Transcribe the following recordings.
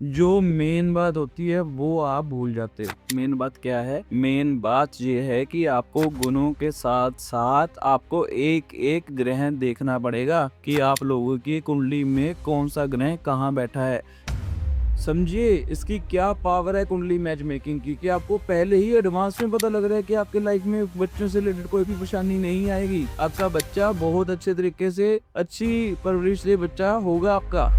जो मेन बात होती है वो आप भूल जाते हो। मेन बात क्या है? मेन बात ये है कि आपको गुणों के साथ-साथ आपको एक-एक ग्रह देखना पड़ेगा कि आप लोगों की कुंडली में कौन-सा ग्रह कहाँ बैठा है। समझिए इसकी क्या पावर है कुंडली मैच मेकिंग की, कि आपको पहले ही एडवांस में पता लग रहा है कि आपके लाइफ में बच्चों से रिलेटेड कोई भी परेशानी नहीं आएगी। आपका बच्चा बहुत अच्छे तरीके से अच्छी परवरिश से बच्चा होगा आपका।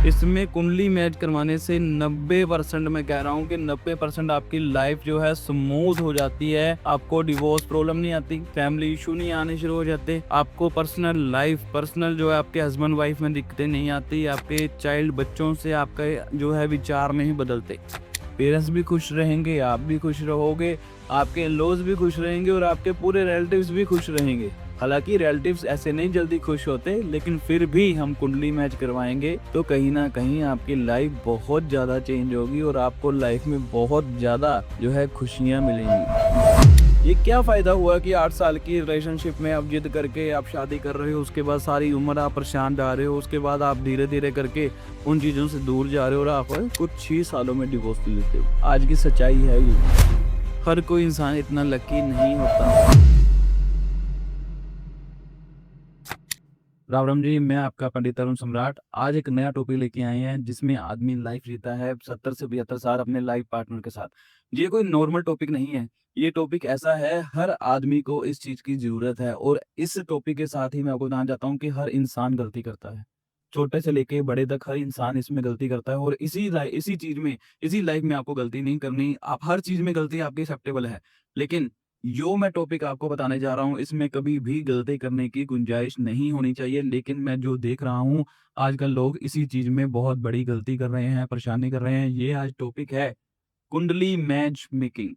इसमें कुंडली मैच करवाने से 90% मैं कह रहा हूँ कि 90% आपकी लाइफ जो है स्मूथ हो जाती है। आपको डिवोर्स प्रॉब्लम नहीं आती, फैमिली इशू नहीं आने शुरू हो जाते, आपको पर्सनल जो है आपके हस्बैंड वाइफ में दिक्कतें नहीं आती, आपके चाइल्ड बच्चों से आपके जो है विचार नहीं बदलते। पेरेंट्स भी खुश रहेंगे, आप भी खुश रहोगे, आपके इन-लॉज़ भी खुश रहेंगे और आपके पूरे रिलेटिव्स भी खुश रहेंगे। हालाँकि रिलेटिव्स ऐसे नहीं जल्दी खुश होते, लेकिन फिर भी हम कुंडली मैच करवाएँगे तो कहीं न कहीं आपकी लाइफ़ बहुत ज़्यादा चेंज होगी और आपको लाइफ़ में बहुत ज़्यादा जो है खुशियाँ मिलेंगी। ये क्या फ़ायदा हुआ कि 8 साल की रिलेशनशिप में आप जिद करके आप शादी कर रहे हो, उसके बाद सारी उम्र आप परेशान जा रहे हो, उसके बाद आप धीरे-धीरे करके उन चीज़ों से दूर जा रहे हो और आप कुछ ही सालों में डिवोर्स ले लेते हो। आज की सच्चाई है ये। हर कोई इंसान इतना लकी नहीं होता। राम राम जी, मैं आपका पंडित अरुण सम्राट। आज एक नया टॉपिक लेके आए हैं जिसमें आदमी लाइफ जीता है 70 से 72 साल अपने लाइफ पार्टनर के साथ। ये कोई नॉर्मल टॉपिक नहीं है। ये टॉपिक ऐसा है, हर आदमी को इस चीज़ की ज़रूरत है और इस टॉपिक के साथ ही मैं आपको बताना चाहता हूँ कि हर इंसान गलती करता है। छोटे से लेके बड़े तक हर इंसान इसमें गलती करता है और इसी चीज़ में, इसी लाइफ में आपको गलती नहीं करनी। आप हर चीज़ में गलती आपकी एक्सेप्टेबल है। लेकिन जो मैं टॉपिक आपको बताने जा रहा हूँ, इसमें कभी भी गलती करने की गुंजाइश नहीं होनी चाहिए। लेकिन मैं जो देख रहा हूँ, आजकल लोग इसी चीज़ में बहुत बड़ी गलती कर रहे हैं, परेशानी कर रहे हैं। ये आज टॉपिक है कुंडली मैच मेकिंग।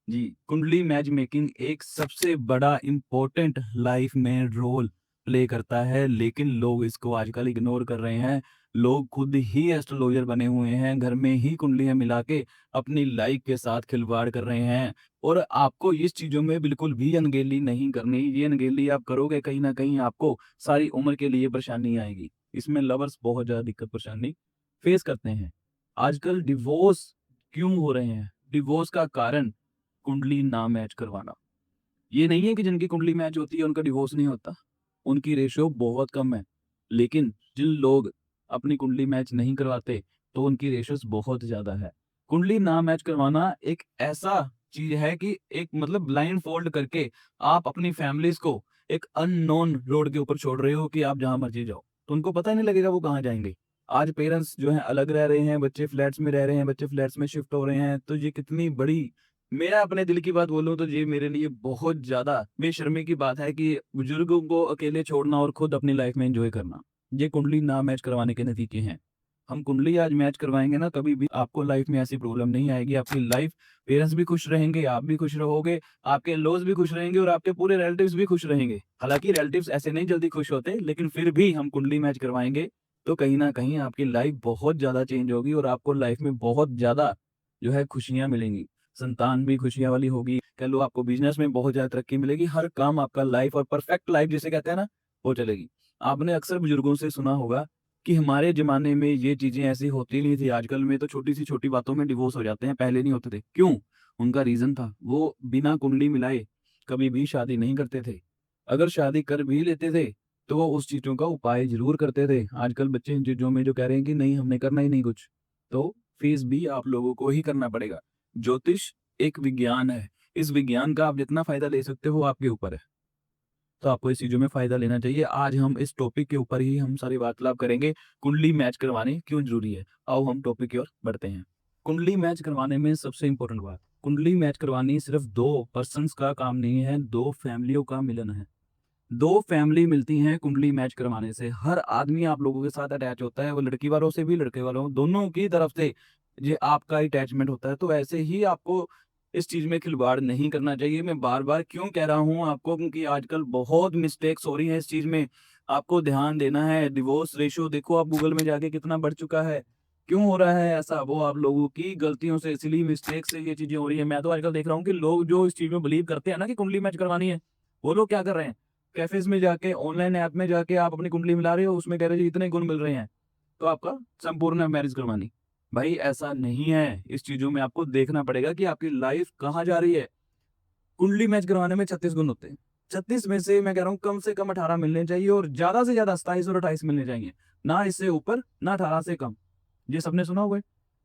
जी, कुंडली मैच मेकिंग एक सबसे बड़ा इम्पोर्टेंट लाइफ में रोल प्ले करता है, लेकिन लोग इसको आजकल इग्नोर कर रहे हैं। लोग खुद ही एस्ट्रोलॉजर बने हुए हैं, घर में ही कुंडलियाँ मिला के अपनी लाइफ के साथ खिलवाड़ कर रहे हैं और आपको इस चीज़ों में बिल्कुल भी अनगेली नहीं करनी। ये अनगेली आप करोगे, कहीं न कहीं आपको सारी उम्र के लिए परेशानी आएगी। इसमें लवर्स बहुत ज़्यादा दिक्कत परेशानी फेस करते हैं। आजकल डिवोर्स क्यों हो रहे हैं? डिवोर्स का कारण कुंडली ना मैच करवाना। ये नहीं है कि जिनकी कुंडली मैच होती है उनका डिवोर्स नहीं होता, उनकी रेशियो बहुत कम है। लेकिन जिन लोग अपनी कुंडली मैच नहीं करवाते, तो उनकी रेशियोज़ बहुत ज़्यादा है। कुंडली ना मैच करवाना एक ऐसा चीज़ है कि एक मतलब ब्लाइंड फ़ोल्ड करके आप अपनी फैमिलीज़ को एक अननोन रोड के ऊपर छोड़ रहे हो कि आप जहाँ मर्ज़ी जाओ। तो उनको पता ही नहीं लगेगा वो कहाँ जाएँगे। आज पेरेंट्स जो हैं अलग रह रहे हैं, बच्चे फ्लैट्स में रह रहे हैं, बच्चे फ्लैट्स में शिफ्ट हो रहे हैं, तो ये कितनी बड़ी, मैं अपने दिल की बात बोलूँ तो ये मेरे लिए बहुत ज़्यादा बेशर्मी की बात है कि बुजुर्गों को अकेले छोड़ना और खुद अपनी लाइफ में एन्जॉय करना। ये कुंडली ना मैच करवाने के नतीजे हैं। हम कुंडली आज मैच करवाएँगे ना, कभी भी आपको लाइफ में ऐसी प्रॉब्लम नहीं आएगी। आपकी लाइफ, पेरेंट्स भी खुश रहेंगे, आप भी खुश रहोगे, आपके इन-लॉज़ भी खुश रहेंगे और आपके पूरे रिलेटिव्स भी खुश रहेंगे। हालाँकि रिलेटिव्स ऐसे नहीं जल्दी खुश होते, लेकिन फिर भी हम कुंडली मैच करवाएँगे, तो कहीं न कहीं आपकी लाइफ बहुत ज़्यादा चेंज होगी और आपको लाइफ में बहुत ज़्यादा जो है खुशियाँ मिलेंगी। संतान भी खुशियाँ वाली होगी, कह लो आपको बिज़नेस में बहुत ज़्यादा तरक्की मिलेगी, हर काम आपका लाइफ और परफेक्ट लाइफ जिसे कहते हैं ना, वो चलेगी। आपने अक्सर बुजुर्गों से सुना होगा कि हमारे ज़माने में ये चीज़ें ऐसी होती नहीं थी, आजकल में तो छोटी से छोटी बातों में डिवोर्स हो जाते हैं, पहले नहीं होते थे। क्यों? उनका रीज़न था, वो बिना कुंडली मिलाए कभी भी शादी नहीं करते थे। अगर शादी कर भी लेते थे, तो वो उस चीज़ों का उपाय ज़रूर करते थे। आजकल बच्चे इन चीज़ों में जो कह रहे हैं कि नहीं हमने करना ही नहीं कुछ, तो फेस भी आप लोगों को ही करना पड़ेगा। ज्योतिष एक विज्ञान है। इस विज्ञान का आप जितना फ़ायदा ले सकते हो, वो आपके ऊपर है। तो आपको इस चीज़ों में फ़ायदा लेना चाहिए। आज हम इस टॉपिक के ऊपर ही हम सारी वार्तालाप करेंगे, कुंडली मैच करवानी क्यों ज़रूरी है? आओ हम टॉपिक की ओर बढ़ते हैं। कुंडली मैच करवाने में सबसे इम्पोर्टेंट बात, कुंडली मैच करवानी सिर्फ़ 2 पर्सन्स का काम नहीं है, 2 फैमिलियों का मिलन है। 2 फैमिली मिलती हैं कुंडली मैच करवाने से। हर आदमी आप लोगों के साथ अटैच होता है, वो लड़की वालों से भी, लड़के वालों, दोनों की तरफ से ये आपका अटैचमेंट होता है। तो ऐसे ही आपको इस चीज़ में खिलवाड़ नहीं करना चाहिए। मैं बार-बार क्यों कह रहा हूँ आपको, क्योंकि आजकल बहुत मिस्टेक्स हो रही हैं इस चीज़ में। आपको ध्यान देना है, डिवोर्स रेशियो देखो आप गूगल में जाके कितना बढ़ चुका है। क्यों हो रहा है ऐसा? वो आप लोगों की गलतियों से, इसीलिए मिस्टेक से ये चीज़ें हो रही हैं। मैं तो आजकल देख रहा हूँ कि लोग जो इस चीज़ में बिलीव करते हैं ना कि कुंडली मैच करवानी है, वो लोग क्या कर रहे हैं? कैफ़ेज़ में जाके, ऑनलाइन ऐप में जाके आप अपनी कुंडली मिला रहे हो, उसमें कह रहे हैं जी इतने गुण मिल रहे हैं, तो आपका संपूर्ण मैरिज करवानी। भाई ऐसा नहीं है, इस चीज़ों में आपको देखना पड़ेगा कि आपकी लाइफ कहाँ जा रही है। कुंडली मैच करवाने में 36 गुण होते हैं। 36 में से मैं कह रहा हूँ कम से कम 18 मिलने चाहिए और ज़्यादा से ज़्यादा 27 और 28 मिलने चाहिए। ना इससे ऊपर, ना 18 से कम। ये सबने सुना होगा।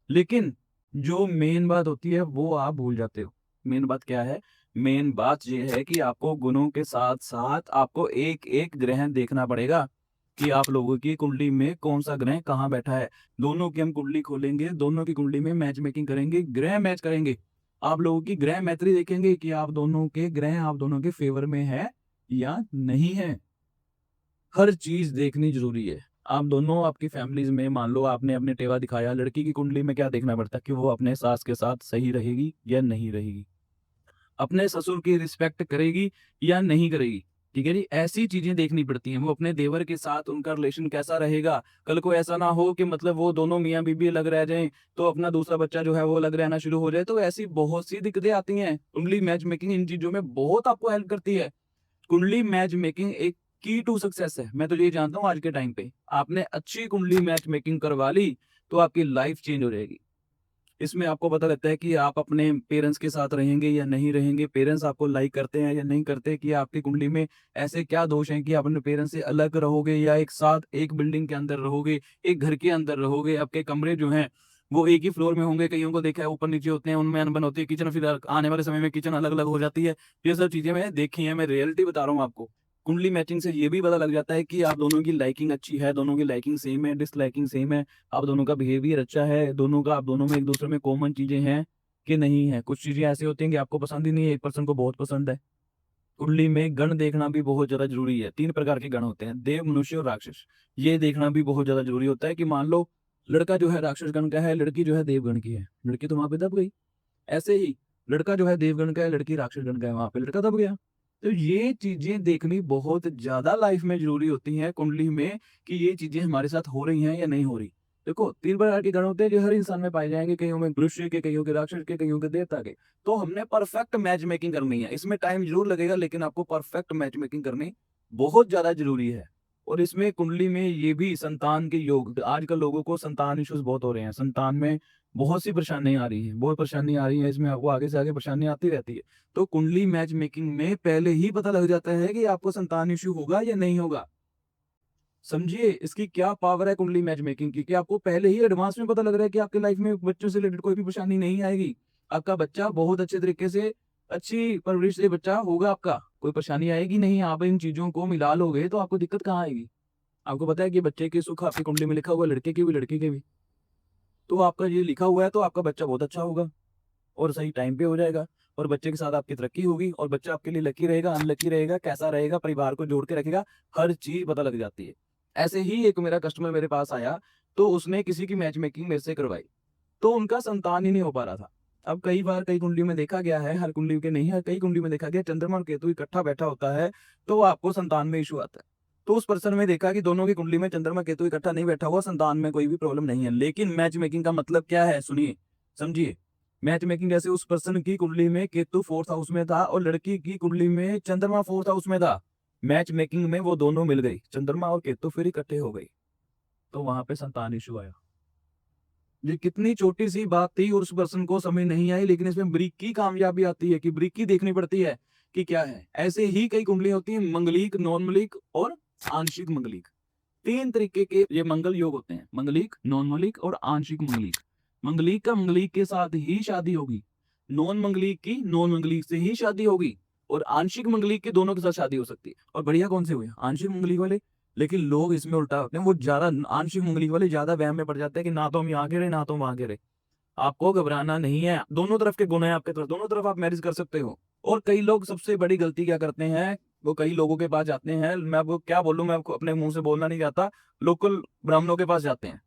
लेकिन जो मेन बात होती है वो आप भूल जाते हो। मेन बात क्या है? मेन बात ये है कि आपको गुणों के साथ-साथ आपको एक-एक ग्रह देखना पड़ेगा कि आप लोगों की कुंडली में कौन-सा ग्रह कहाँ बैठा है। दोनों की हम कुंडली खोलेंगे, दोनों की कुंडली में मैच मेकिंग करेंगे, ग्रह मैच करेंगे। आप लोगों की ग्रह मैत्री देखेंगे कि आप दोनों के ग्रह आप दोनों के फेवर में है या नहीं है। हर चीज़ देखनी ज़रूरी है। आप दोनों आपकी फैमिलीज़ में मान लो आपने अपने टेवा दिखाया, लड़की की कुंडली में क्या देखना पड़ता है कि वो अपने सास के साथ सही रहेगी या नहीं रहेगी। अपने ससुर की रिस्पेक्ट करेगी या नहीं करेगी। ठीक है जी? ऐसी चीज़ें देखनी पड़ती हैं। वो अपने देवर के साथ उनका रिलेशन कैसा रहेगा? कल को ऐसा ना हो कि मतलब वो दोनों मियाँ-बीवी अलग रह जाएँ, तो अपना दूसरा बच्चा जो है वो अलग रहना शुरू हो जाए। तो ऐसी बहुत सी दिक्कतें आती हैं। कुंडली मैच मेकिंग इन चीज़ों में बहुत आपको हेल्प करती है। कुंडली मैच मेकिंग एक की टू सक्सेस है। मैं तो ये जानता हूँ आज के टाइम पे। आपने अच्छी कुंडली मैच मेकिंग करवा ली, तो आपकी लाइफ़ चेंज हो जाएगी। इसमें आपको पता लगता है कि आप अपने पेरेंट्स के साथ रहेंगे या नहीं रहेंगे, पेरेंट्स आपको लाइक करते हैं या नहीं करते, कि आपकी कुंडली में ऐसे क्या दोष हैं कि आप अपने पेरेंट्स से अलग रहोगे या एक साथ एक बिल्डिंग के अंदर रहोगे, एक घर के अंदर रहोगे, आपके कमरे जो हैं, वो एक ही फ्लोर में होंगे, कईयों को देखा है ऊपर-नीचे होते हैं, उनमें अनबन होती है, किचन फिर आने वाले समय में किचन अलग-अलग हो जाती है। ये सब चीज़ें मैंने देखी हैं, मैं रियलिटी बता रहा हूँ आपको। कुंडली मैचिंग से ये भी पता लग जाता है कि आप दोनों की लाइकिंग अच्छी है, दोनों की लाइकिंग सेम है, डिसलाइकिंग सेम है। आप दोनों का बिहेवियर अच्छा है, दोनों का आप दोनों में एक-दूसरे में कॉमन चीज़ें हैं कि नहीं है। कुछ चीज़ें ऐसी होती हैं कि आपको पसंद ही नहीं है, एक पर्सन को बहुत पसंद है। कुंडली में गण देखना भी बहुत ज़्यादा ज़रूरी है। 3 प्रकार के गण होते हैं, देव, मनुष्य और राक्षस। ये देखना भी बहुत ज़्यादा ज़रूरी होता है कि मान लो लड़का जो है राक्षस गण का है, लड़की जो है देवगण की है। लड़की तो वहाँ पे दब गई। ऐसे ही लड़का जो है देवगण का है, लड़की राक्षस गण का है, वहाँ पे लड़का दब गया। तो ये चीज़ें देखनी बहुत ज़्यादा लाइफ में ज़रूरी होती हैं कुंडली में कि ये चीज़ें हमारे साथ हो रही हैं या नहीं हो रही। देखो 3 प्रकार के गण होते हैं जो हर इंसान में पाए जाएँगे, कईयों में मनुष्य के, कईयों के राक्षस के, कईयों के देवता के। तो हमने परफेक्ट मैच मेकिंग करनी है। इसमें टाइम ज़रूर लगेगा लेकिन आपको परफेक्ट मैच मेकिंग करनी बहुत ज़्यादा ज़रूरी है। और इसमें कुंडली में ये भी संतान के योग, आजकल लोगों को संतान इश्यूज़ बहुत हो रहे हैं। संतान में बहुत सी परेशानियाँ आ रही हैं, बहुत परेशानी आ रही है, इसमें आपको आगे से आगे परेशानी आती रहती है। तो कुंडली मैच मेकिंग में पहले ही पता लग जाता है कि आपको संतान इश्यू होगा या नहीं होगा। समझिए इसकी क्या पावर है कुंडली मैच मेकिंग की, कि आपको पहले ही एडवांस में पता लग रहा है कि आपकी लाइफ में बच्चों से रिलेटेड कोई भी परेशानी नहीं आएगी। आपका बच्चा बहुत अच्छे तरीके से, अच्छी परवरिश से बच्चा होगा आपका, कोई परेशानी आएगी नहीं। आप इन चीज़ों को मिला लोगे तो आपको दिक्कत कहाँ आएगी? आपको पता है कि बच्चे के सुख आपकी कुंडली में लिखा हुआ है, लड़के के भी, लड़की के भी। तो आपका ये लिखा हुआ है तो आपका बच्चा बहुत अच्छा होगा। और सही टाइम पे हो जाएगा और बच्चे के साथ आपकी तरक्की होगी और बच्चा आपके लिए लकी रहेगा, अनलकी रहेगा, कैसा रहेगा, परिवार को जोड़ के रखेगा, हर चीज़ पता लग जाती है। ऐसे ही एक मेरा कस्टमर मेरे पास आया, तो उसने किसी की मैच मेकिंग मेरे से करवाई, तो उनका संतान ही नहीं हो पा रहा था। अब कई बार कई कुंडली में देखा गया है, हर कुंडली के नहीं है, कई कुंडली में देखा गया चंद्रमा और केतु इकट्ठा बैठा होता है, तो आपको संतान में इश्यू आता है। तो उस पर्सन में देखा कि दोनों की कुंडली में चंद्रमा केतु इकट्ठा नहीं बैठा हुआ, संतान में कोई भी प्रॉब्लम नहीं है। लेकिन मैच मेकिंग का मतलब क्या है? सुनिए, समझिए। मैच मेकिंग जैसे उस पर्सन की कुंडली में केतु 4th हाउस में था और लड़की की कुंडली में चंद्रमा 4th हाउस में था। मैच मेकिंग में वो दोनों मिल गई, चंद्रमा और केतु फिर इकट्ठे हो गई, तो वहाँ पे संतान इश्यू आया। ये कितनी छोटी-सी बात थी और उस पर्सन को समझ नहीं आई, लेकिन इसमें बारीकी कामयाबी आती है कि बारीकी देखनी पड़ती है कि क्या है। ऐसे ही कई कुंडलियाँ होती हैं, मंगलिक, नॉन-मंगलिक और आंशिक मंगलिक। 3 तरीके के ये मंगल योग होते हैं, मंगलिक, नॉन-मंगलिक और आंशिक मंगलिक। मंगलिक का मंगलिक के साथ ही शादी होगी, नॉन-मंगलिक की नॉन-मंगलिक से ही शादी होगी और आंशिक मंगलिक के दोनों के साथ शादी हो सकती है। और बढ़िया कौन से हुए? आंशिक मंगलिक वाले। लेकिन लोग इसमें उल्टा होते हैं, वो ज़्यादा आंशिक मंगलिक वाले ज़्यादा वहम में पड़ जाते हैं कि ना तो हम यहाँ गिरे, ना तो हम वहाँ गिरे। आपको घबराना नहीं है, दोनों तरफ के गुण हैं आपके तरफ, दोनों तरफ आप मैरिज कर सकते हो। और कई लोग सबसे बड़ी गलती क्या करते हैं, वो कई लोगों के पास जाते हैं, मैं आपको क्या बोलूँ, मैं आपको अपने मुँह से बोलना नहीं चाहता, लोकल ब्राह्मणों के पास जाते हैं,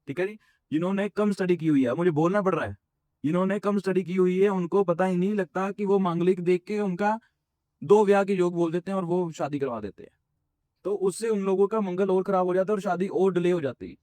ठीक है जी? जिन्होंने कम स्टडी की हुई है, मुझे बोलना पड़ रहा है, जिन्होंने कम स्टडी की हुई है, उनको पता ही नहीं लगता कि वो मांगलिक देख के उनका 2 ब्याह के योग बोल देते हैं और वो शादी करवा देते हैं। तो उससे उन लोगों का मंगल और खराब हो जाता है और शादी और डिले हो जाती है।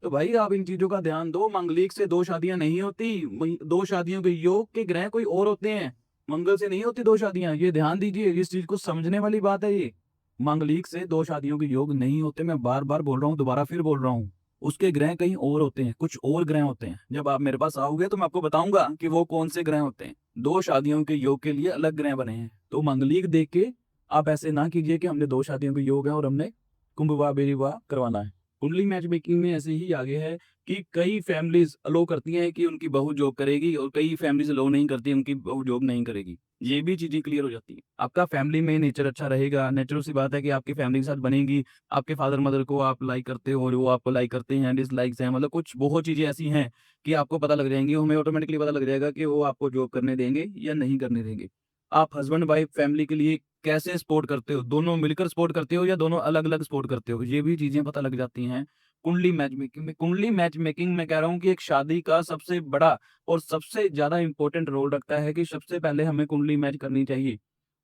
तो भाई आप इन चीज़ों का ध्यान दो, मांगलिक से 2 शादियाँ नहीं होती, 2 शादियों के योग के ग्रह कोई और होते हैं, मंगल से नहीं होती 2 शादियाँ, ये ध्यान दीजिए, इस चीज़ को समझने वाली बात है ये। मांगलिक से 2 शादियों के योग नहीं होते, मैं बार-बार बोल रहा हूँ, दोबारा फिर बोल रहा हूँ। उसके ग्रह कहीं और होते हैं, कुछ और ग्रह होते हैं। जब आप मेरे पास आओगे तो मैं आपको बताऊँगा कि वो कौन से ग्रह होते हैं। 2 शादियों के योग के लिए अलग ग्रह बने हैं। तो मांगलिक देख के आप ऐसे ना कीजिए कि हमने 2 शादियों के योग है और हमने कुंभ विवाह, बेरी विवाह करवाना है। कुंडली मैच मेकिंग में ऐसे ही आगे है कि कई फैमिलीज़ अलो करती हैं कि उनकी बहू जॉब करेगी और कई फैमिलीज़ अलो नहीं करती, उनकी बहू जॉब नहीं करेगी। ये भी चीज़ें क्लियर हो जाती हैं। आपका फैमिली में नेचर अच्छा रहेगा, नेचुरल सी बात है कि आपकी फैमिली के साथ बनेगी। आपके फादर-मदर को आप लाइक करते हो और वो आपको लाइक करते हैं, डिसलाइक्स हैं, मतलब कुछ बहुत चीज़ें ऐसी हैं कि आपको पता लग जाएँगी, हमें ऑटोमैटिकली पता लग जाएगा कि वो आपको जॉब करने देंगे या नहीं करने देंगे। आप हस्बैंड-वाइफ फैमिली के लिए कैसे सपोर्ट करते हो? दोनों मिलकर सपोर्ट करते हो या दोनों अलग-अलग सपोर्ट करते हो? ये भी चीज़ें पता लग जाती हैं कुंडली मैच मेकिंग में। कुंडली मैच मेकिंग में कह रहा हूँ कि एक शादी का सबसे बड़ा और सबसे ज़्यादा इम्पोर्टेंट रोल रखता है कि सबसे पहले हमें कुंडली मैच करनी चाहिए।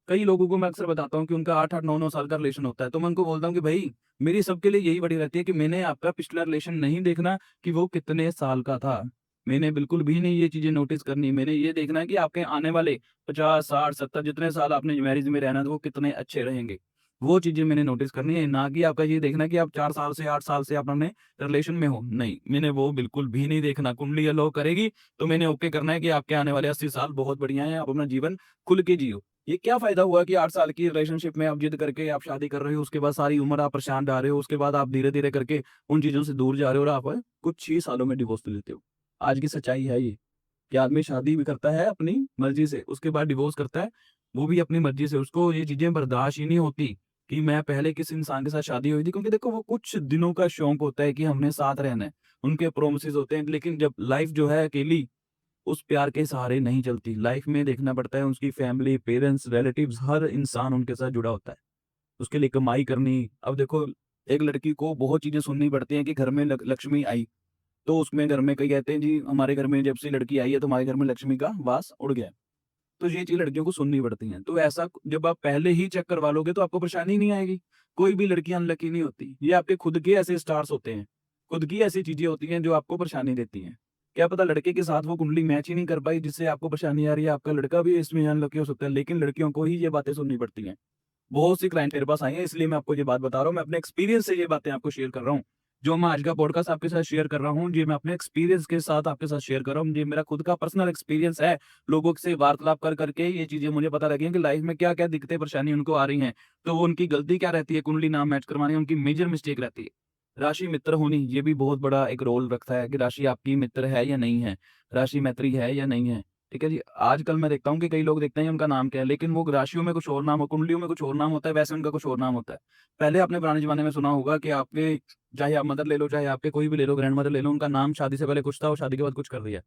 कई लोगों को मैं अक्सर बताता हूँ कि उनका 8-8, 9-9 साल का रिलेशन होता है, तो मैं उनको बोलता हूँ कि भई, मेरी सबके लिए यही बड़ी रहती है कि मैंने आपका पिछला रिलेशन नहीं देखना कि वो कितने साल का था। मैंने बिल्कुल भी नहीं ये चीज़ें नोटिस करनी, मैंने ये देखना है कि आपके आने वाले 50, 60, 70 जितने साल आपने मैरिज में रहना है, तो वो कितने अच्छे रहेंगे। वो चीज़ें मैंने नोटिस करनी है, ना कि आपका ये देखना है कि आप 4 साल से, 8 साल से आप अपने रिलेशन में हो। नहीं, मैंने वो बिल्कुल भी नहीं देखना। कुंडली अलाउ करेगी, तो मैंने ओके करना है कि आपके आने वाले 80 साल बहुत बढ़िया हैं, आप अपना जीवन खुल के जियो। ये क्या फ़ायदा हुआ कि 8 साल की रिलेशनशिप में आप जिद करके आप शादी कर रहे हो, उसके बाद सारी उम्र आप परेशान रह रहे हो, उसके बाद आप धीरे-धीरे करके उन चीज़ों से दूर जा रहे हो और आप कुछ ही सालों में डिवोर्स ले लेते हो। आज की सच्चाई है ये, कि आदमी शादी भी करता है अपनी मर्ज़ी से, उसके बाद डिवोर्स करता है, वो भी अपनी मर्ज़ी से। उसको ये चीज़ें बर्दाश्त ही नहीं होती कि मैं पहले किस इंसान के साथ शादी हुई थी, क्योंकि देखो वो कुछ दिनों का शौक होता है कि हमने साथ रहना है, उनके प्रोमिसेज़ होते हैं, लेकिन जब लाइफ़ जो है अकेली उस प्यार के सहारे नहीं चलती। लाइफ में देखना पड़ता है उसकी फैमिली, पेरेंट्स, रिलेटिव्स, हर इंसान उनके साथ जुड़ा होता है। उसके लिए कमाई करनी, अब देखो एक लड़की को बहुत चीज़ें सुननी पड़ती हैं कि घर में लक्ष्मी आई, तो उसमें घर में कई कहते हैं जी हमारे घर में जब से लड़की आई है तो हमारे घर में लक्ष्मी का वास उड़ गया है। तो ये चीज़ लड़कियों को सुननी पड़ती हैं। तो ऐसा जब आप पहले ही चेक करवा लोगे तो आपको परेशानी नहीं आएगी। कोई भी लड़की अनलकी नहीं होती। ये आपके खुद के ऐसे स्टार्स होते हैं। खुद की ऐसी चीज़ें होती हैं जो आपको परेशानी देती हैं। क्या पता लड़के के साथ वो कुंडली मैच ही नहीं कर पाई जिससे आपको परेशानी आ रही है, आपका लड़का भी इसमें अनलकी हो सकता है, लेकिन लड़कियों को ही ये बातें सुननी पड़ती हैं। बहुत सी क्लाइंट मेरे पास आई हैं, इसलिए मैं आपको ये बात बता रहा हूँ। मैं अपने एक्सपीरियंस से ये बातें आपको शेयर कर रहा हूँ। जो मैं आज का पॉडकास्ट आपके साथ शेयर कर रहा हूँ, ये मैं अपने एक्सपीरियंस के साथ आपके साथ शेयर कर रहा हूँ। ये मेरा खुद का पर्सनल एक्सपीरियंस है। लोगों से वार्तालाप कर करके ये चीज़ें मुझे पता लगी हैं कि लाइफ में क्या-क्या दिक्कतें, परेशानी उनको आ रही हैं। तो वो उनकी गलती क्या रहती है, कुंडली ना मैच करवाने में उनकी मेजर मिस्टेक रहती है। राशि मित्र होनी, ये भी बहुत बड़ा एक रोल रखता है कि राशि आपकी मित्र है या नहीं है, राशि मैत्री है या नहीं है। ठीक है जी। आजकल मैं देखता हूँ कि कई लोग देखते हैं उनका नाम क्या है, लेकिन वो राशियों में कुछ और नाम हो, कुंडलियों में कुछ और नाम होता है, वैसे उनका कुछ और नाम होता है। पहले आपने पुराने ज़माने में सुना होगा कि आपके चाहे आप मदर ले लो, चाहे आपके कोई भी ले लो, ग्रैंडमदर ले लो, उनका नाम शादी से पहले कुछ था और शादी के बाद कुछ कर दिया।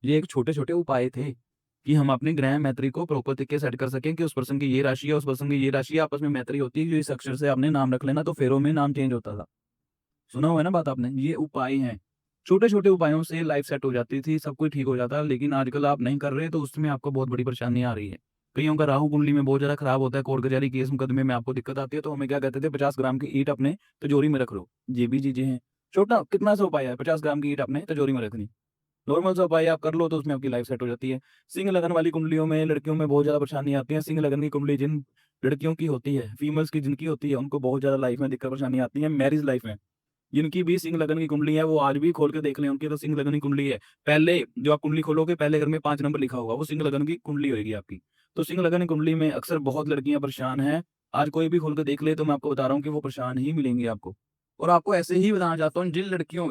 ये एक छोटे-छोटे उपाय थे कि हम अपनी ग्रह मैत्री को प्रॉपर तरीके से सेट कर सकें कि उस पर्सन की ये राशि है, उस पर्सन की ये राशि है, आपस में मैत्री होती है, जो इस अक्षर से आपने नाम रख लेना तो फेरों में नाम चेंज होता था। सुना हुआ है ना बात आपने? ये उपाय हैं। छोटे-छोटे उपायों से लाइफ़ सेट हो जाती थी, सब कुछ ठीक हो जाता है, लेकिन आजकल आप नहीं कर रहे, तो उसमें आपको बहुत बड़ी परेशानी आ रही है। कइयों का राहु कुंडली में बहुत ज़्यादा खराब होता है, कोर्ट कचहरी, केस मुकदमे में आपको दिक्कत आती है, तो हमें क्या कहते थे 50 ग्राम की ईंट अपने तिजोरी में रख लो। ये भी चीज़ें हैं। छोटा कितना सा उपाय है, 50 ग्राम की ईंट अपने तिजोरी में रखनी। नॉर्मल सा उपाय आप कर लो तो उसमें आपकी लाइफ़ सेट हो जाती है। सिंह लगन वाली कुंडलियों में लड़कियों में बहुत ज़्यादा परेशानी आती है। सिंह लगन की कुंडली जिन लड़कियों की होती है, फीमेल्स की जिनकी होती है, उनको बहुत ज़्यादा लाइफ़ में दिक्कत परेशानी आती है, मैरिज लाइफ़ में। जिनकी भी सिंह लगन की कुंडली है, वो आज भी खोल के देख लें, उनकी तो सिंह लगन की कुंडली है। पहले जो आप कुंडली खोलोगे, पहले घर में 5 नंबर लिखा होगा, वो सिंह लगन की कुंडली होएगी आपकी। तो सिंह लगन की कुंडली में अक्सर बहुत लड़कियाँ परेशान हैं। आज कोई भी खोल के देख ले, तो मैं आपको बता रहा हूँ कि वो परेशान ही मिलेंगी आपको। और आपको ऐसे ही बताना चाहता हूँ,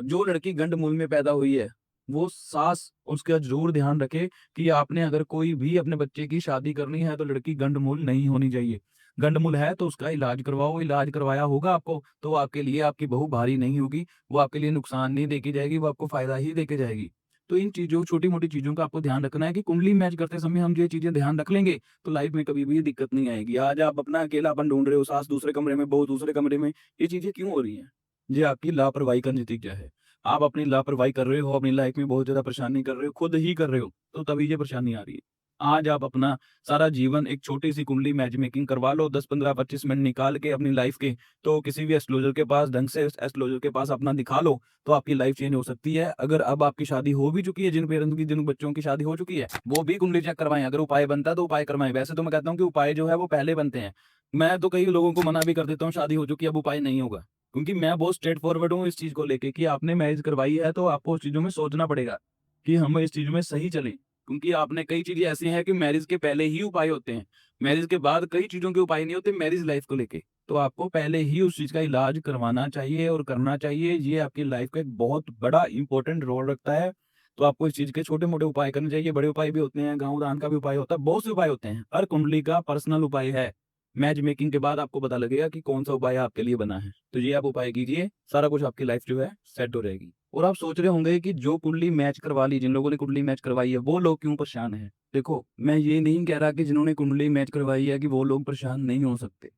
जो लड़की गंडमूल में पैदा हुई है, वो सास उसका ज़रूर ध्यान रखे कि आपने अगर कोई भी अपने बच्चे की शादी करनी है, तो लड़की गंडमूल नहीं होनी चाहिए। गंडमूल है तो उसका इलाज करवाओ, इलाज करवाया होगा आपको, तो आपके लिए आपकी बहू भारी नहीं होगी, वो आपके लिए नुकसान नहीं देके जाएगी, वो आपको फ़ायदा ही देके जाएगी। तो इन चीज़ों छोटी-मोटी चीज़ों का आपको ध्यान रखना है कि कुंडली मैच करते समय हम ये चीज़ें ध्यान रख लेंगे, तो लाइफ़ में कभी भी दिक्कत नहीं आएगी। आज आप अपना अकेलापन ढूँढ रहे हो, सास दूसरे कमरे में, बहू दूसरे कमरे में, ये चीज़ें क्यों हो रही हैं? ये आपकी लापरवाही का नतीजा है। आप अपनी लापरवाही कर रहे हो, अपनी लाइफ़ में बहुत ज़्यादा परेशानी कर रहे हो, खुद ही कर रहे हो, तो तभी ये परेशानी आ रही है। आज आप अपना सारा जीवन एक छोटी-सी कुंडली मैच मेकिंग करवा लो, 10, 15, 25 मिनट निकाल के अपनी लाइफ़ के, तो किसी भी एस्ट्रोलॉजर के पास ढंग से एस्ट्रोलॉजर के पास अपना दिखा लो, तो आपकी लाइफ़ चेंज हो सकती है। अगर अब आपकी शादी हो भी चुकी है, जिन बच्चों की शादी हो चुकी है, वो भी कुंडली चेक करवाएँ। अगर उपाय बनता है, तो उपाय करवाएँ। वैसे तो मैं कहता हूँ कि उपाय जो है, वो पहले बनते हैं। मैं तो कई लोगों को मना भी कर देता हूँ, शादी हो चुकी है, अब उपाय नहीं होगा। क्योंकि मैं बहुत स्ट्रेट फॉरवर्ड हूँ इस चीज़ को लेके कि आपने मैरिज करवाई है तो आपको उस चीज़ों में सोचना पड़ेगा कि हम इस चीज़ में सही चलें। क्योंकि आपने कई चीज़ें ऐसी हैं कि मैरिज के पहले ही उपाय होते हैं। मैरिज के बाद कई चीज़ों के उपाय नहीं होते मैरिज लाइफ़ को लेके। तो आपको पहले ही उस चीज़ का इलाज करवाना चाहिए और करना चाहिए। ये आपकी लाइफ़ का एक बहुत बड़ा इम्पोर्टेंट रोल रखता है। तो आपको इस चीज़ के छोटे-मोटे उपाय करने चाहिए, बड़े उपाय भी होते हैं, गाँव दान का भी उपाय होता है, बहुत से उपाय होते हैं। हर कुंडली का पर्सनल उपाय है। मैच मेकिंग के बाद आपको पता लगेगा कि कौन-सा उपाय आपके लिए बना है। तो ये आप उपाय कीजिए, सारा कुछ आपकी लाइफ़ जो है सेट हो रहेगी। और आप सोच रहे होंगे कि जो कुंडली मैच करवा ली, जिन लोगों ने कुंडली मैच करवाई है, वो लोग क्यों परेशान हैं? देखो, मैं ये नहीं कह रहा कि जिन्होंने कुंडली मैच करवाई है कि वो लोग परेशान नहीं हो सकते।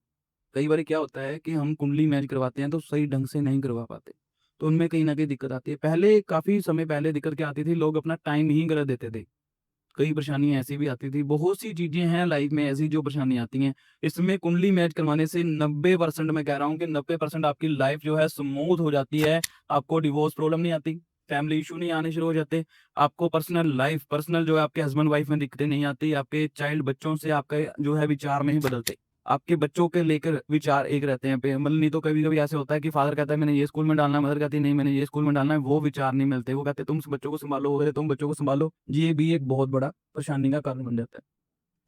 कई बारी क्या होता है कि हम कुंडली मैच करवाते हैं तो सही ढंग से नहीं करवा पाते। तो उनमें कहीं न कहीं दिक्कत आती है। पहले काफ़ी समय पहले दिक्कत क्या आती थी, लोग अपना टाइम ही गलत देते थे। कई परेशानियाँ ऐसी भी आती थी। बहुत सी चीज़ें हैं लाइफ़ में ऐसी जो परेशानी आती हैं। इसमें कुंडली मैच करवाने से 90% मैं कह रहा हूँ कि 90% आपकी लाइफ़ जो है स्मूथ हो जाती है। आपको डिवोर्स प्रॉब्लम नहीं आती, फैमिली इश्यू नहीं आने शुरू हो जाते। आपको पर्सनल जो है आपके हस्बैंड-वाइफ में दिक्कतें नहीं आती। आपके चाइल्ड बच्चों से आपके जो है विचार नहीं बदलते। आपके बच्चों के लेकर विचार एक रहते हैं पे मतलब नहीं तो कभी-कभी ऐसे होता है कि फादर कहता है मैंने ये स्कूल में डालना है, मदर कहती है नहीं मैंने ये स्कूल में डालना है, वो विचार नहीं मिलते। वो कहते हैं तुम बच्चों को सँभालो, अरे तुम बच्चों को सँभालो। ये भी एक बहुत बड़ा परेशानी का कारण बन जाता है।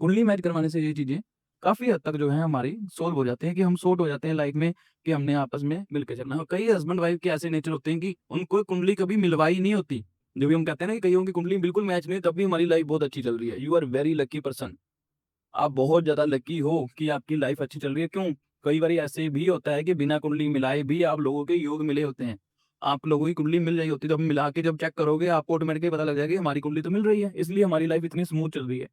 कुंडली मैच करवाने से ये चीज़ें काफ़ी हद तक जो है हमारी सॉल्व हो जाती हैं कि हम सॉर्ट हो जाते हैं लाइफ़ में कि हमने आपस में मिल के चलना है। और कई हस्बैंड-वाइफ के ऐसे नेचर होते हैं कि उनको कुंडली कभी मिलवाई नहीं होती। जब भी हम कहते हैं ना कि कईयों की कुंडली बिल्कुल मैच नहीं, तब भी हमारी लाइफ़ बहुत अच्छी चल रही है। You are very lucky person. आप बहुत ज़्यादा लकी हो कि आपकी लाइफ़ अच्छी चल रही है। क्यों? कई बारी ऐसे भी होता है कि बिना कुंडली मिलाए भी आप लोगों के योग मिले होते हैं। आप लोगों की कुंडली मिल रही होती है, तो मिला के जब चेक करोगे आपको ऑटोमैटिकली पता लग जाएगा कि हमारी कुंडली तो मिल रही है, इसलिए हमारी लाइफ़ इतनी स्मूथ चल रही है।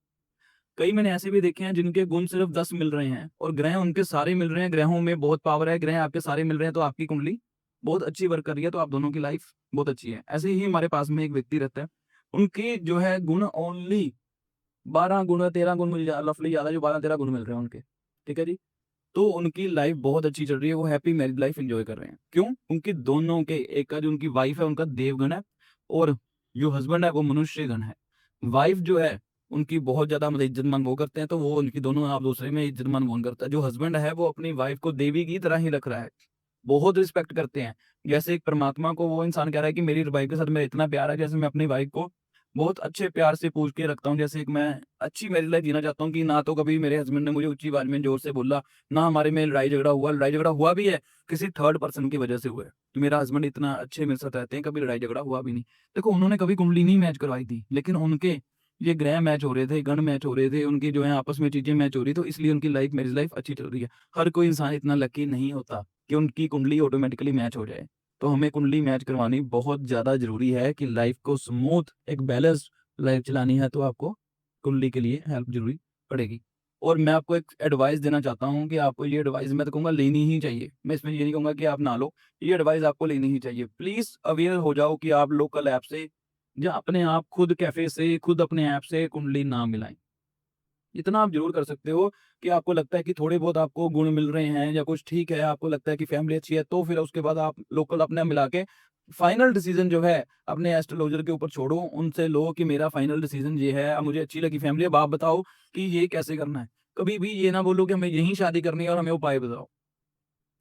कई मैंने ऐसे भी देखे हैं जिनके गुण सिर्फ़ 10 मिल रहे हैं और ग्रह उनके सारे मिल रहे हैं, ग्रहों में बहुत पावर है, ग्रह आपके सारे मिल रहे हैं, तो आपकी कुंडली बहुत अच्छी वर्क कर रही है, तो आप दोनों की लाइफ़ बहुत अच्छी है। ऐसे ही हमारे पास में एक व्यक्ति रहता है, उनकी जो है गुण ओनली 12 गुण 13 गुण मुझे रफ़ली याद है जो 12-13 गुण मिल रहे हैं उनके। ठीक है जी? तो उनकी लाइफ़ बहुत अच्छी चल रही है, वो हैप्पी मैरिड लाइफ़ एन्जॉय कर रहे हैं। क्यों? उनकी दोनों के एक का जो उनकी वाइफ़ है उनका देवगण है और जो हस्बैंड है वो मनुष्यगण है। वाइफ़ जो है उनकी बहुत ज़्यादा मतलब इज़्ज़त-मान वो करते हैं, तो वो उनकी दोनों आप-दूसरे में इज़्ज़त-मान कौन करता है। जो हस्बैंड है वो अपनी वाइफ़ को देवी की तरह ही रख रहा है। बहुत रिस्पेक्ट करते हैं। जैसे एक परमात्मा को वो इंसान कह रहा है कि मेरी वाइफ़ के साथ मेरा इतना प्यार है, जैसे मैं अपनी वाइफ़ को बहुत अच्छे प्यार से पूछ के रखता हूँ। जैसे एक मैं अच्छी मैरिज लाइफ़ जीना चाहता हूँ कि ना तो कभी मेरे हस्बैंड ने मुझे ऊँची आवाज़ में ज़ोर से बोला, ना हमारे में लड़ाई-झगड़ा हुआ भी है, किसी थर्ड पर्सन की वजह से हुआ है। तो मेरा हस्बैंड इतना अच्छे मेरे साथ रहते हैं, कभी लड़ाई-झगड़ा हुआ भी नहीं। देखो उन्होंने कभी कुंडली नहीं मैच करवाई थी, लेकिन उनके ये ग्रह मैच हो रहे थे, गण मैच हो रहे थे, उनकी जो है आपस में चीज़ें मैच हो रही, तो इसलिए उनकी लाइफ़ मैरिज लाइफ़ अच्छी चल रही है। हर कोई इंसान इतना लकी नहीं होता कि उनकी कुंडली ऑटोमैटिकली मैच हो जाए। तो हमें कुंडली मैच करवानी बहुत ज़्यादा ज़रूरी है कि लाइफ़ को स्मूथ एक बैलेंस्ड लाइफ़ चलानी है तो आपको कुंडली के लिए हेल्प ज़रूरी पड़ेगी। और मैं आपको एक एडवाइस देना चाहता हूँ कि आपको ये एडवाइस मैं तो कहूँगा लेनी ही चाहिए। मैं इसमें ये नहीं कहूँगा कि आप ना लो, ये एडवाइस आपको लेनी ही चाहिए। प्लीज़ अवेयर हो जाओ कि आप लोकल ऐप से या अपने आप खुद कैफ़े से, खुद अपने ऐप से कुंडली ना मिलाएँ। इतना आप ज़रूर कर सकते हो कि आपको लगता है कि थोड़े बहुत आपको गुण मिल रहे हैं या कुछ ठीक है, आपको लगता है कि फैमिली अच्छी है, तो फिर उसके बाद आप लोकल अपना मिला के फाइनल डिसीज़न जो है अपने एस्ट्रोलॉजर के ऊपर छोड़ो। उनसे लो कि मेरा फाइनल डिसीज़न ये है, अब मुझे अच्छी लगी फैमिली, अब आप बताओ कि ये कैसे करना है? कभी भी ये ना बोलो कि हमें यहीं शादी करनी है और हमें उपाय बताओ।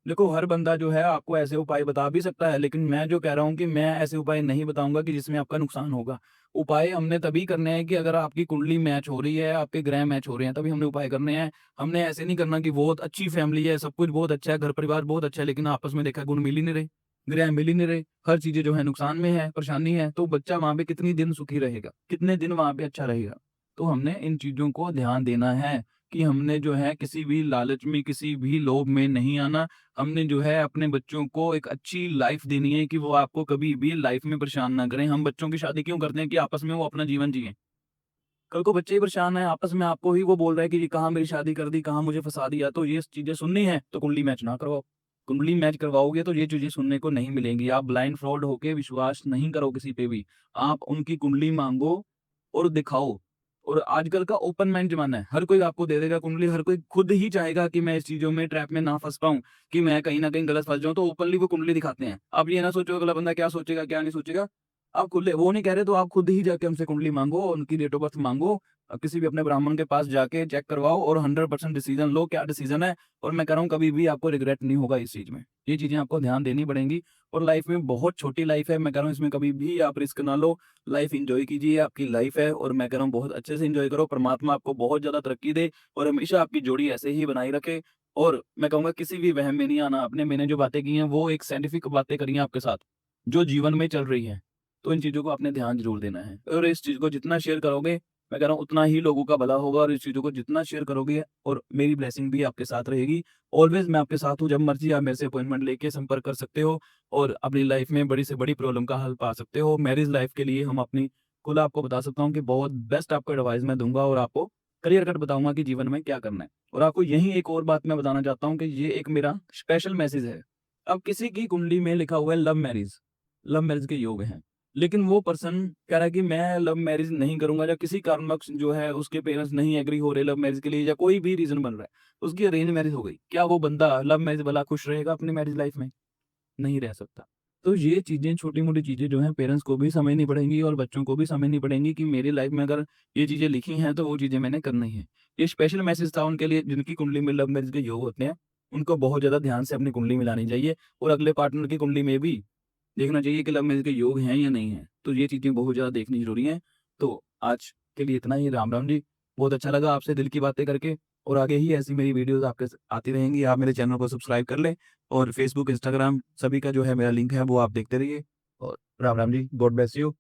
देखो, हर बंदा जो है आपको ऐसे उपाय बता भी सकता है, लेकिन मैं जो कह रहा हूँ कि मैं ऐसे उपाय नहीं बताऊँगा कि जिसमें आपका नुकसान होगा। उपाय हमने तभी करने हैं कि अगर आपकी कुंडली मैच हो रही है, आपके ग्रह मैच हो रहे हैं, तभी हमने उपाय करने हैं। हमने ऐसे नहीं करना कि बहुत अच्छी फैमिली है, सब कुछ बहुत अच्छा है, घर-परिवार बहुत अच्छा है, लेकिन आपस में देखा गुण मिल ही नहीं रहे, ग्रह मिल ही नहीं रहे, हर चीज़ें जो है नुकसान में है, परेशानी है, तो बच्चा वहाँ पे कितनी दिन सुखी रहेगा? कितने दिन वहाँ पे अच्छा रहेगा? तो हमने इन चीज़ों को ध्यान देना है कि हमने जो है किसी भी लालच में, किसी भी लोभ में नहीं आना। हमने जो है अपने बच्चों को एक अच्छी लाइफ देनी है कि वो आपको कभी भी लाइफ में परेशान ना करें। हम बच्चों की शादी क्यों करते हैं कि आपस में वो अपना जीवन जिएँ। कल को बच्चे ही परेशान हैं, आपस में आपको ही वो बोल रहे हैं कि ये कहाँ मेरी शादी कर दी, कहाँ मुझे फँसा दिया। तो ये चीज़ें सुननी है तो कुंडली मैच ना करवाओ। कुंडली मैच करवाओगे तो ये चीज़ें सुनने को नहीं मिलेंगी। आप ब्लाइंड फ्रॉड होके विश्वास नहीं करो किसी पे भी। आप उनकी कुंडली माँगो और दिखाओ। और आजकल का ओपन माइंड ज़माना है। हर कोई आपको दे देगा कुंडली, हर कोई खुद ही चाहेगा कि मैं इस चीज़ों में ट्रैप में ना फँस पाऊँ, कि मैं कहीं न कहीं गलत फँस जाऊँ, तो ओपनली वो कुंडली दिखाते हैं। आप ये ना सोचो अगला बंदा क्या सोचेगा, क्या नहीं सोचेगा। आप खुले वो नहीं कह रहे तो आप खुद ही जाके उनसे कुंडली माँगो, उनकी डेट ऑफ बर्थ माँगो, किसी भी अपने ब्राह्मण के पास जाके चेक करवाओ और 100% डिसीज़न लो, क्या डिसीज़न है। और मैं कह रहा हूँ कभी भी आपको रिग्रेट नहीं होगा इस चीज़ में। ये चीज़ें आपको ध्यान देनी पड़ेंगी और लाइफ़ में बहुत छोटी लाइफ़ है, मैं कह रहा हूँ इसमें कभी भी आप रिस्क ना लो, लाइफ़ एन्जॉय कीजिए, आपकी लाइफ़ है और मैं कह रहा हूँ बहुत अच्छे से एन्जॉय करो, परमात्मा आपको बहुत ज़्यादा तरक्की दे और हमेशा आपकी जोड़ी ऐसे ही बनाए रखे। और मैं कहूँगा किसी भी वहम में नहीं आना आपने, मैंने जो बातें की हैं वो एक साइंटिफिक बातें करी हैं आपके साथ, जो जीवन में चल रही हैं। तो इन चीज़ों को आपने ध्यान ज़रूर देना है और इस चीज़ को जितना शेयर करोगे, मैं कह रहा हूँ उतना ही लोगों का भला होगा और इस चीज़ों को जितना शेयर करोगे और मेरी ब्लेसिंग भी आपके साथ रहेगी। ऑलवेज़ मैं आपके साथ हूँ, जब मर्ज़ी आप मेरे से अपॉइंटमेंट लेके संपर्क कर सकते हो और अपनी लाइफ़ में बड़ी से बड़ी प्रॉब्लम का हल पा सकते हो। मैरिज लाइफ़ के लिए हम अपनी कुल आपको बता सकता हूँ कि बहुत बेस्ट आपको एडवाइस मैं दूँगा और आपको क्लियर कट बताऊँगा कि जीवन में क्या करना है। और आपको यहीं एक और बात मैं बताना चाहता हूँ कि ये एक मेरा स्पेशल मैसेज है। अब किसी की कुंडली में लिखा हुआ है लव मैरिज के योग हैं। लेकिन वो पर्सन कह रहा है कि मैं लव मैरिज नहीं करूँगा या किसी कारणवश जो है उसके पेरेंट्स नहीं एग्री हो रहे लव मैरिज के लिए या कोई भी रीज़न बन रहा है, उसकी अरेंज मैरिज हो गई। क्या वो बंदा लव मैरिज वाला खुश रहेगा अपनी मैरिज लाइफ में? नहीं रह सकता। तो ये चीज़ें छोटी-मोटी चीज़ें जो हैं पेरेंट्स को भी समझनी पड़ेंगी और बच्चों को भी समझनी पड़ेंगी कि मेरी लाइफ में अगर ये चीज़ें लिखी हैं तो वो चीज़ें मैंने करनी है। ये स्पेशल मैसेज था उनके लिए जिनकी कुंडली में लव मैरिज के योग होते हैं। उनको बहुत ज़्यादा ध्यान से अपनी कुंडली मिलानी चाहिए और अगले पार्टनर की कुंडली में भी देखना चाहिए कि लव मैरिज के योग हैं या नहीं हैं। तो ये चीज़ें बहुत ज़्यादा देखनी ज़रूरी हैं। तो आज के लिए इतना ही। राम, राम जी। बहुत अच्छा लगा आपसे दिल की बातें करके और आगे ही ऐसी मेरी वीडियोज़ आपके स आती रहेंगी। आप मेरे चैनल को सब्सक्राइब कर लें और फ़ेसबुक, इंस्टाग्राम सभी का जो है मेरा लिंक है वो आप देखते रहिए और Ram, Ram ji. God bless you.